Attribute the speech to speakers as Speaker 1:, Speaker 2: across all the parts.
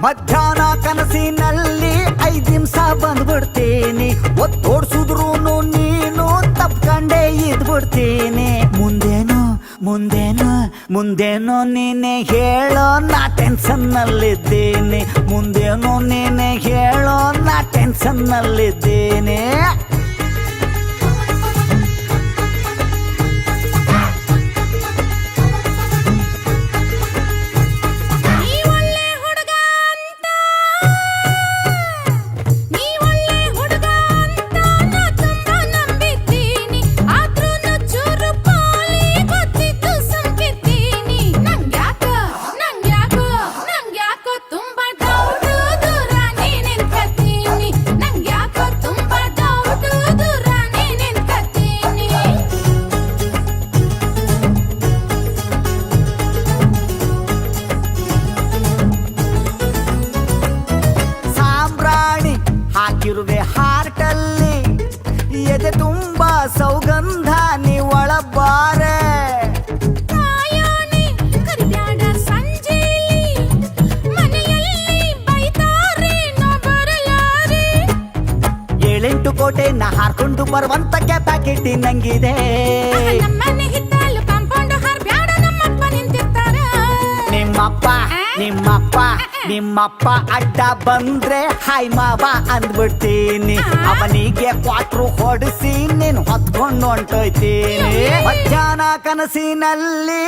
Speaker 1: ಮಧ್ಯಾಹ್ನ ಕನಸಿನಲ್ಲಿ 5 ನಿಮಿಷ ಬಂದ್ಬಿಡ್ತೀನಿ. ಒತ್ತೋಡ್ಸುದ್ರು ನೀನು ತಪ್ಕಂಡೇ ಇದ್ಬಿಡ್ತೀನಿ. ಮುಂದೇನೋ ನೀನೆ ಹೇಳೋ, ನಾ ಟೆನ್ಷನ್ ನಲ್ಲಿದ್ದೀನಿ. ಮುಂದೇನೋ ನೀನೆ ಹೇಳೋ, ನಾ ಟೆನ್ಷನ್ ನಲ್ಲಿದ್ದೀನಿ. ಹಾಕಿರುವೆ ಹಾರ್ಟಲ್ಲಿ ಎದೆ ತುಂಬಾ ಸೌಗಂಧ, ನೀ ಒಳಬಾರೆ. ಏಳೆಂಟು ಕೋಟೆ ನಾ ಹಾರ್ಕೊಂಡು ಬರುವಂತ ಕ್ಯಾಪಾಸಿಟಿ ನಂಗಿದೆ. ನಿಮ್ಮಪ್ಪ ಅಡ್ಡ ಬಂದ್ರೆ ಹಾಯ್ ಮಾವ ಅಂದ್ಬಿಡ್ತೀನಿ. ಅವನಿಗೆ ಕ್ವಾಟ್ರು ಹೊಡಿಸಿ ನೀನು ಹೊತ್ಕೊಂಡು ಹೊಂಟೋಯ್ತೀನಿ. ಮಧ್ಯಾಹ್ನ ಕನಸಿನಲ್ಲಿ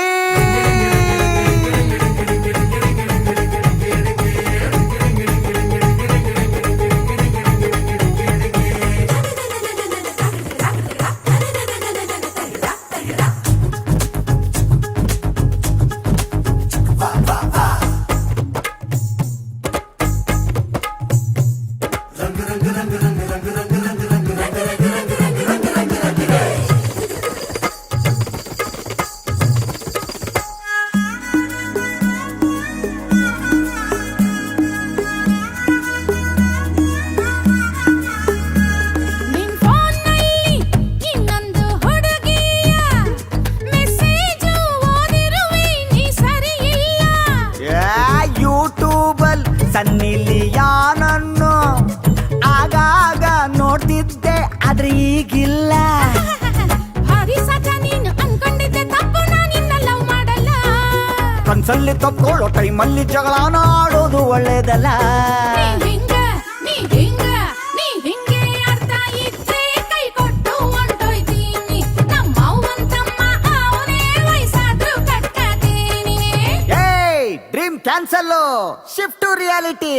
Speaker 1: ಸನ್ನಿಲಿಯಾನನ್ನು ಆಗಾಗ ನೋಡ್ತಿದ್ದೆ, ಆದ್ರೆ ಈಗಿಲ್ಲ. ಕನ್ಸಲ್ಲಿ ತಪ್ಕೊಳ್ಳೋ ಟೈಮಲ್ಲಿ ಜಗಳನ ಆಡೋದು ಒಳ್ಳೇದಲ್ಲ. Dream cancel, shift to reality.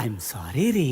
Speaker 1: I am sorry ರೀ.